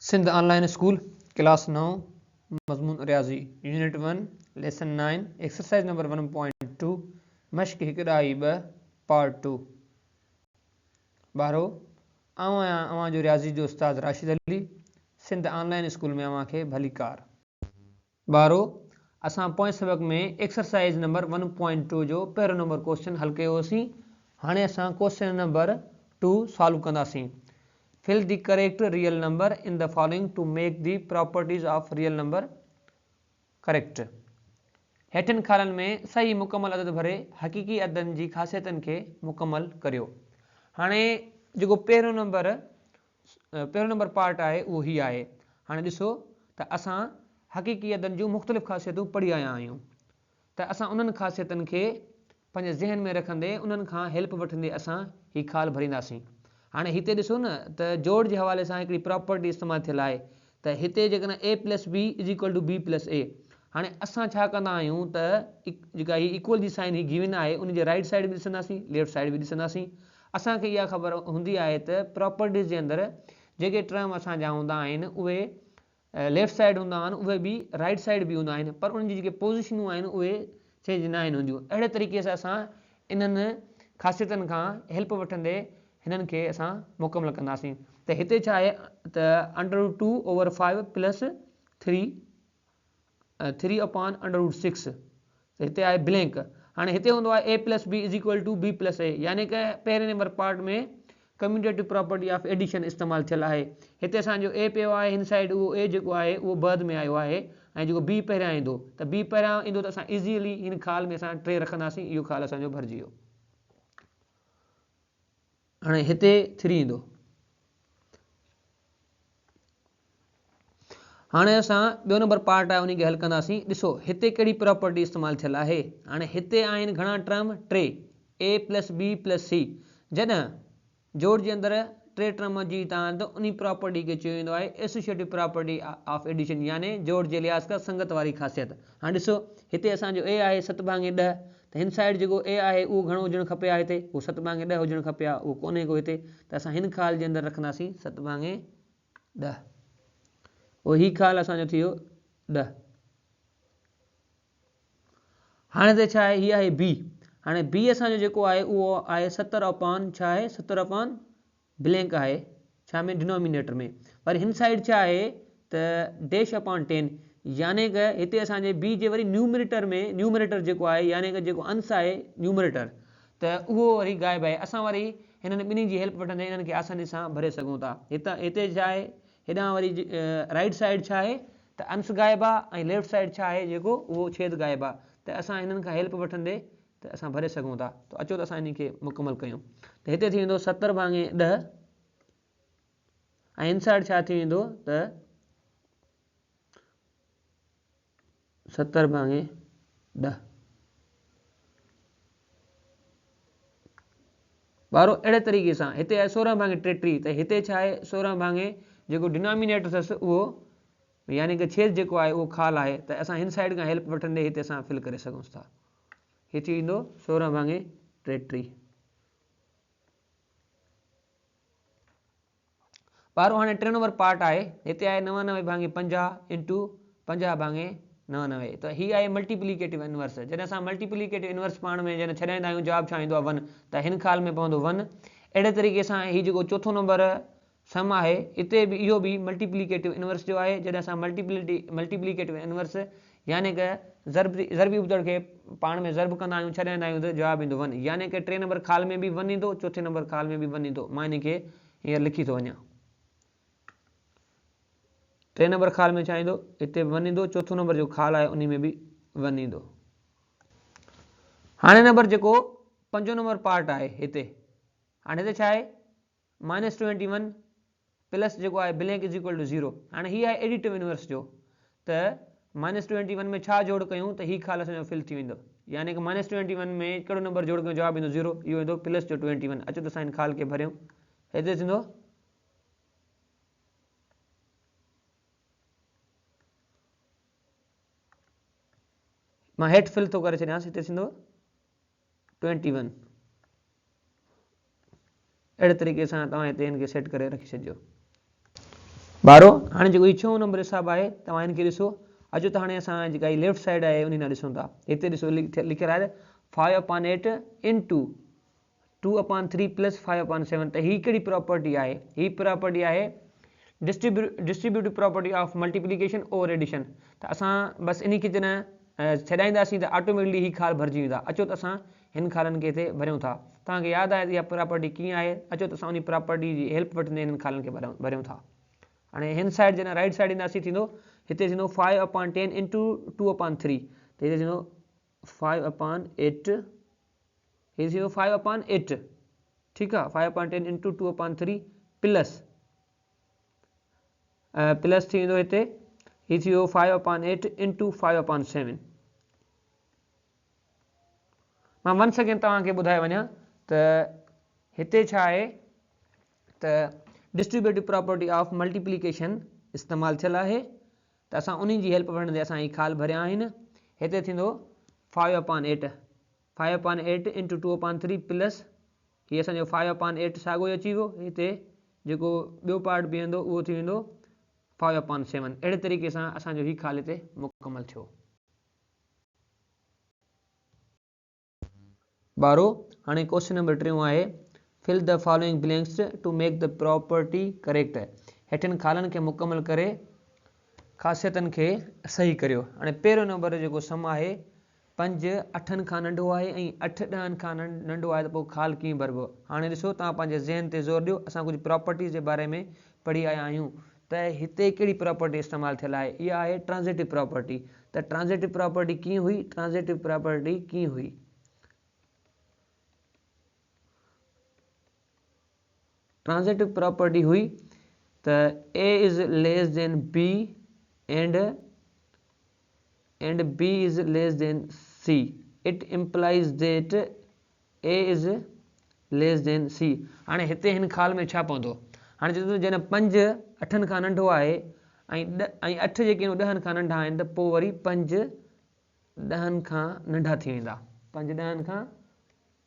Sindh online school class 9 मजमून रियाजी unit 1 lesson 9 exercise number 1.2 मश्क हिकु ॾाई 2 पार्ट 2 ॿारो आऊं आहियां अवां जो रियाज़ी जो उस्ताद राशिद अली सिंध ऑनलाइन स्कूल में अवां खे भली कार। ॿारो असां पोएं सबक में एक्सरसाइज नंबर 1.2 जो पहिरियों नंबर क्वेश्चन हल कयो होसीं। हाणे असां क्वेश्चन नंबर 2 सॉल्व कंदासीं। Fill the correct real number in the following to make the properties of real number correct. हेठनि खालनि में सही मुकमल अदद भरे हक़ीक़ी अददनि जी ख़ासियतनि खे मुकमल करियो। हाणे जेको पहिरियों नंबर पार्ट आहे उहो ही आहे। हाणे ॾिसो त असां हक़ीक़ी अददनि जूं मुख़्तलिफ़ ख़ासियतूं पढ़ी आया आहियूं त असां उन्हनि ख़ासियतनि खे पंहिंजे ज़हन में रखंदे उन्हनि खां हेल्प वठंदे असां ही ख़ाल भरींदासीं। हाणे हिते ॾिसो न त जोड़ जे हवाले सां हिकिड़ी प्रॉपर्टी इस्तेमालु थियल आहे त हिते जेकॾहिं a+b = b+a। हाणे असां छा कंदा आहियूं त जेका ही इक्वल जी साइन ही गिवन आहे उन जे राइट साइड बि ॾिसंदासीं लेफ्ट साइड बि ॾिसंदासीं। असांखे इहा ख़बर हूंदी आहे त प्रॉपर्टीज़ जे अंदरि जेके टर्म असांजा हूंदा आहिनि उहे लेफ्ट साइड हूंदा आहिनि, उहे बि राइट साइड बि हूंदा आहिनि, पर उन्हनि जी जेके पोज़ीशनूं आहिनि उहे चेंज न आहिनि हूंदियूं। अहिड़े तरीक़े सां असां इन्हनि ख़ासियतनि खां हेल्प वठंदे हिननि खे असां मुकमल कंदासीं। त हिते छा आहे त √2/5 + 3/√6 त हिते आहे ब्लैंक। हाणे हिते हूंदो आहे a+b = b+a, यानी कि पहिरें नंबर पार्ट में कम्यूटेटिव प्रॉपर्टी ऑफ एडिशन इस्तेमालु थियल आहे। हिते असांजो a पियो आहे, हिन साइड उहो a जेको आहे उहो बाद में आयो आहे ऐं जेको b पहिरियां ईंदो त b पहिरियां ईंदो त असां इज़ीली हिन ख़ाल में असां 3 रखंदासीं। इहो ख़ाल असांजो भरिजी वियो। हाणे हिते 3 ईंदो। हाणे असां ॿियो नंबर पार्ट आहे उन खे हल कंदासीं। ॾिसो हिते कहिड़ी प्रॉपर्टी इस्तेमालु थियल आहे। हाणे हिते आहिनि घणा टर्म 3 a+b + c। जॾहिं जोड़ जे अंदरि 3 टर्म जी तव्हां त उन प्रॉपर्टी खे चयो वेंदो आहे एसोसिएटिव प्रॉपर्टी ऑफ एडिशन, यानी जोड़ जे लिहाज़ खां संगत वारी ख़ासियत। हाणे ॾिसो हिते असांजो a आहे 7/10 त हिन साइड जेको a आहे उहो घणो हुजणु खपे आहे हिते उहो 7/10 हुजणु खपे आहे, उहो कोन्हे को हिते त असां हिन ख़ाल जे अंदरि रखंदासीं 7/10। उहो ही ख़ाल असांजो थी वियो 10। हाणे त छा आहे, हीअ आहे b। हाणे b असांजो जेको आहे उहो आहे 70/, छा आहे 70/ ब्लैंक आहे छा में डिनोमिनेटर में, पर हिन साइड छा आहे त -/10, यानी कि हिते असांजे b जे वरी न्यूमरेटर जेको आहे यानी कि जेको अंश आहे न्यूमरेटर त उहो वरी गाइब आहे। असां वरी हिननि ॿिन्ही जी हेल्प वठंदे हिननि खे आसानी सां भरे सघूं था। हिते छा आहे हेॾां वरी राइट साइड छा आहे त अंश गाइब आहे ऐं लेफ्ट साइड छा आहे जेको उहो छेद गाइब आहे, त असां हिननि खां हेल्प वठंदे त असां भरे सघूं था। त अचो त असां इन खे मुकमल कयूं। त हिते थी वेंदो 70/10 ऐं इन साइड छा थी वेंदो त 70/10। ॿारो अहिड़े तरीक़े सां हिते आहे 16/33 त हिते छा आहे 16 जेको डिनोमिनेटर अथसि उहो यानी कि छेद जेको आहे उहो ख़ाल आहे, त असां हिन साइड खां हेल्प वठंदे हिते असां फिल करे सघूं था। हीअ थी वेंदो 16/33। ॿारो हाणे 3 नंबर पार्ट आहे। हिते आहे 99/50 × 50/99 त हीअ आहे मल्टीप्लिकेटिव इनवर्स। जॾहिं असां मल्टीप्लिकेटिव इनवर्स पाण में जॾहिं छॾाईंदा आहियूं जवाब छा ईंदो आहे 1, त हिन ख़ाल में पवंदो 1। अहिड़े तरीक़े सां हीउ जेको चोथों नंबर सम आहे हिते बि इहो बि मल्टीप्लिकेटिव इनवर्स जो आहे। जॾहिं असां मल्टीप्लिकेटिव इनवर्स यानी कि ज़रबी उबतड़ खे पाण में ज़रब कंदा आहियूं छॾाईंदा आहियूं त जवाबु ईंदो 1, यानी कि 3 नंबर ख़ाल में बि 1 ईंदो, चोथे नंबर ख़ाल में बि 1 ईंदो। मां इन खे हींअर लिखी थो वञा। 3 नंबर ख़ाल में छा ईंदो हिते 1 ईंदो, चोथों नंबर जो ख़ाल आहे उन में बि 1 ईंदो। हाणे नंबर जेको 5 नंबर पार्ट आहे हिते, हाणे हिते छा आहे -21 प्लस जेको आहे ब्लैंक = 0। हाणे हीअ आहे एडिटिव इनवर्स जो, त -21 में छा जोड़ कयूं त हीअ ख़ाल असांजो फिल थी वेंदो, यानी कि -21 में कहिड़ो नंबर जोड़ कयूं जवाबु ईंदो 0, इहो ईंदो +21। अचो त असां हिन ख़ाल खे भरियूं। हिते थींदो मां हेठि फिल थो करे छॾियांसि, हिते थींदो 21। अहिड़े तरीक़े सां तव्हां हिते हिन खे सेट करे रखी छॾिजो। 12 हाणे जेको इहो 6 नंबर हिसाब आहे तव्हां हिनखे ॾिसो अचो त हाणे असां जेका लेफ्ट साइड आहे उन ॾांहुं ॾिसूं था हिते ॾिसो लिखियलु आहे 5/8 इंटू 2/3 प्लस 5/7 त हीअ कहिड़ी प्रॉपर्टी आहे हीअ प्रॉपर्टी आहे distributive property of multiplication over addition त असां बसि इन खे जॾहिं छॾाईंदासीं त ऑटोमेटिकली हीअ खाल भरिजी वेंदा अचो त असां हिन खालनि खे हिते भरियूं था तव्हांखे यादि आहे इहा प्रॉपर्टी कीअं आहे अचो त असां उन प्रॉपर्टी जी हेल्प वठंदे हिन खालनि खे भरियूं था हाणे हिन साइड जॾहिं राइट साइड ईंदासीं थींदो हिते थींदो 5/10 इंटू 2/3 त हिते थींदो 5/8 हीअ थींदो 5/8 ठीकु आहे 5/10 इंटू 2/3 प्लस थी वेंदो हिते हीअ थी वियो 5/8 इंटू 5/7 मां 1 सेकेंड तव्हांखे ॿुधाए वञा त हिते छा आहे त डिस्ट्रीब्यूटिव प्रॉपर्टी ऑफ मल्टीप्लिकेशन इस्तेमालु थियल आहे त असां उन जी हेल्प वठंदे असां हीअ खाल भरिया आहिनि हिते थींदो 5/8 इंटू 2/3 प्लस हीअ असांजो 5/8 साॻियो ई अची वियो हिते जेको ॿियो पार्ट बीहंदो उहो थी वेंदो 5/7 अहिड़े तरीक़े सां असांजो हीअ खाल हिते मुकमल थियो 12 हाणे क्वेश्चन नंबर 3 आहे fill the following blanks to make the property correct हेठिन खालनि खे मुकमल करे ख़ासियतनि खे सही करियो हाणे पहिरियों नंबर जेको सम आहे 5 8 खां नंढो आहे ऐं 8 10 खां नंढो आहे त पोइ खाल कीअं भरिबो हाणे ॾिसो तव्हां पंहिंजे ज़हन ते ज़ोर ॾियो असां कुझु प्रॉपर्टीज़ जे बारे में पढ़ी आया आहियूं त हिते कहिड़ी प्रॉपर्टी इस्तेमालु थियल आहे इहा आहे ट्रांज़िटिव प्रॉपर्टी त ट्रांज़िटिव प्रॉपर्टी कीअं हुई ट्रांज़िटिव प्रॉपर्टी कीअं हुई ट्रांज़िटिव प्रॉपर्टी हुई त A is less than B and B is less than C. It implies that A is less than C. हाणे हिते हिन खाल में छा पवंदो हाणे चवंदो जॾहिं 5 8 खां नंढो आहे ऐं 8 जेके 10 खां नंढा आहिनि त पोइ वरी 5 10 खां नंढा थी वेंदा 5 10 खां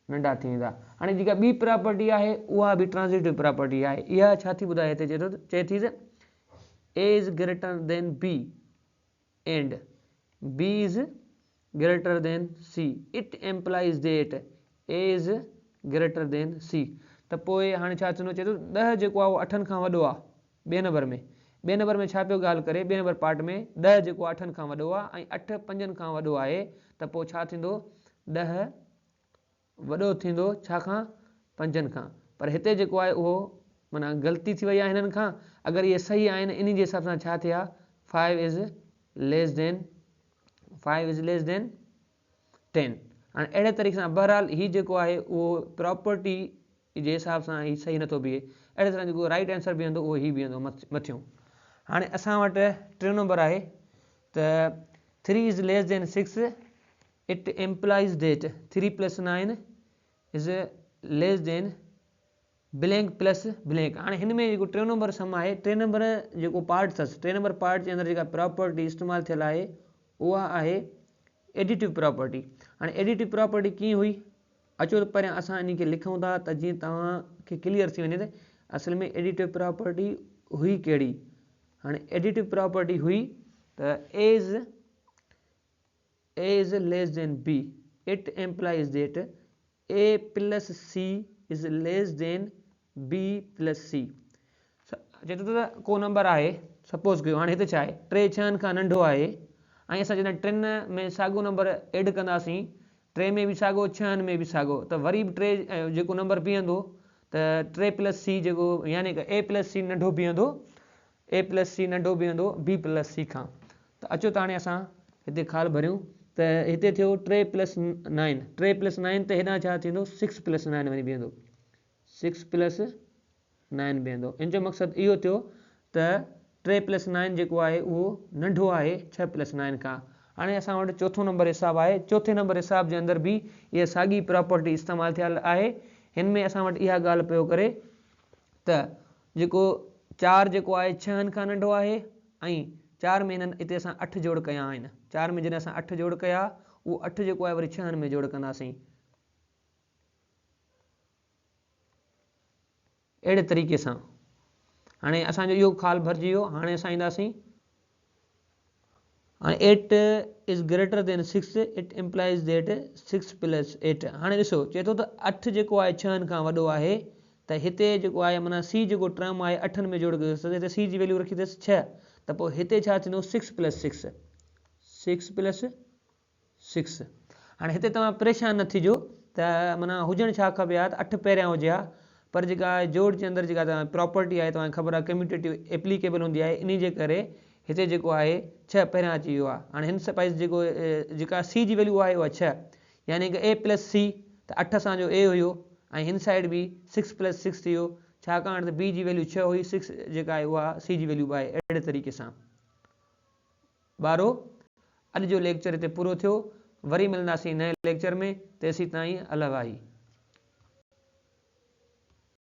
नंढा थी वेंदा हाणे जेका ॿी प्रॉपर्टी आहे उहा बि ट्रांज़िटिव प्रॉपर्टी आहे इहा छा थी ॿुधाए हिते चए थी त A is greater than B and B is greater than C. It implies that A is greater than C. त पोइ हाणे छा चवणो चए थो 10 जेको आहे उहो 8 खां वॾो आहे ॿिए नंबर में छा पियो ॻाल्हि करे ॿिए नंबर पार्ट में 10 जेको 8 खां वॾो आहे ऐं 8 5 खां वॾो आहे त पोइ छा थींदो 10 वॾो थींदो छा खां 5 खां पर हिते जेको आहे उहो माना ग़लती थी वई आहे हिननि खां अगरि इहे सही आहिनि इन जे हिसाब सां छा थिया 5 is less than 10 हाणे अहिड़े तरीक़े सां बहरहाल हीउ जेको आहे उहो प्रॉपर्टी जे हिसाब सां हीउ सही नथो बीहे अहिड़े तरह जेको राइट आंसर बीहंदो उहो हीउ बीहंदो मथियों हाणे असां वटि 3 नंबर आहे त 3 is less than 6 it implies that 3 plus 9 is less than blank plus blank हाणे हिन में जेको 3 नंबर सम आहे 3 नंबर जेको पार्ट अथसि 3 नंबर पार्ट जे अंदरि जेका प्रॉपर्टी इस्तेमालु थियल आहे उहा आहे एडिटिव प्रॉपर्टी हाणे एडिटिव प्रॉपर्टी कीअं हुई अचो त पहिरियां असां इन खे लिखूं था त जीअं तव्हांखे क्लियर थी वञे त असल में एडिटिव प्रॉपर्टी हुई कहिड़ी हाणे एडिटिव प्रॉपर्टी हुई त A is less than B. It implies that A plus C is less than B plus C. चए थो त को नंबर आहे सपोज़ कयो हाणे हिते छा आहे 3 6 खां नंढो आहे ऐं असां जॾहिं 3 में साॻियो नंबर एड कंदासीं 3 में बि साॻियो 6 में बि साॻियो त वरी बि 3 जेको नंबर बीहंदो त 3 प्लस C जेको यानी कि A प्लस C नंढो बीहंदो B प्लस C खां त अचो त हाणे असां हिते खाल भरियूं त हिते थियो 3 प्लस 9 त हेॾां छा थींदो 6 प्लस 9 वञी बीहंदो 6 प्लस 9 बीहंदो इन जो मक़सदु इहो थियो त 3 प्लस 9 जेको आहे उहो नंढो आहे 6 प्लस 9 खां हाणे असां वटि चोथों नंबर हिसाब आहे चौथे नंबर हिसाब जे अंदरि बि इहा साॻी प्रॉपर्टी इस्तेमालु थियल आहे हिन में असां वटि इहा ॻाल्हि पियो करे त जेको 4 जेको आहे 6 खां नंढो आहे ऐं 4 में हिते असां 8 जोड़ कया आहिनि 4 में जॾहिं असां 8 जोड़ कया उहो 8 जेको आहे वरी 6 में जोड़ कंदासीं अहिड़े तरीक़े सां हाणे असांजो इहो ख़्यालु भरिजी वियो। हाणे असां ईंदासीं हाणे 8 is greater than 6 it implies that 6 + 8। हाणे ॾिसो चए थो त 8 जेको आहे 6 खां वॾो आहे, त हिते जेको आहे माना सी जेको टर्म आहे 8 में जोड़ कयोसि त हिते सी जी वैल्यू रखी अथसि 6, त पोइ हिते छा थींदो 6 + 6 6 + 6। हाणे हिते तव्हां परेशान न थिजो त माना हुजणु छा खपे हा त 8 पहिरियां हुजे हा, पर जेका जोड़ जे अंदरि जेका तव्हां प्रॉपर्टी आहे तव्हांखे ख़बर आहे कम्यूटेटिव एप्लीकेबल हूंदी आहे, इन जे करे हिते जेको आहे 6 पहिरियां अची वियो आहे। हाणे हिन स्पाइस जेका सी जी वैल्यू आहे उहा 6, यानी कि a + c, त 8 असांजो a हुयो ऐं हिन साइड बि 6 + 6 थी वियो, छाकाणि त b जी वैल्यू 6 हुई, 6 जेका आहे उहा c जी वैल्यू आहे। अहिड़े तरीक़े सां ॿारो अॼु जो लेक्चर हिते पूरो थियो। वरी मिलंदासीं नए लेक्चर में, तेसीं ताईं अल वाही।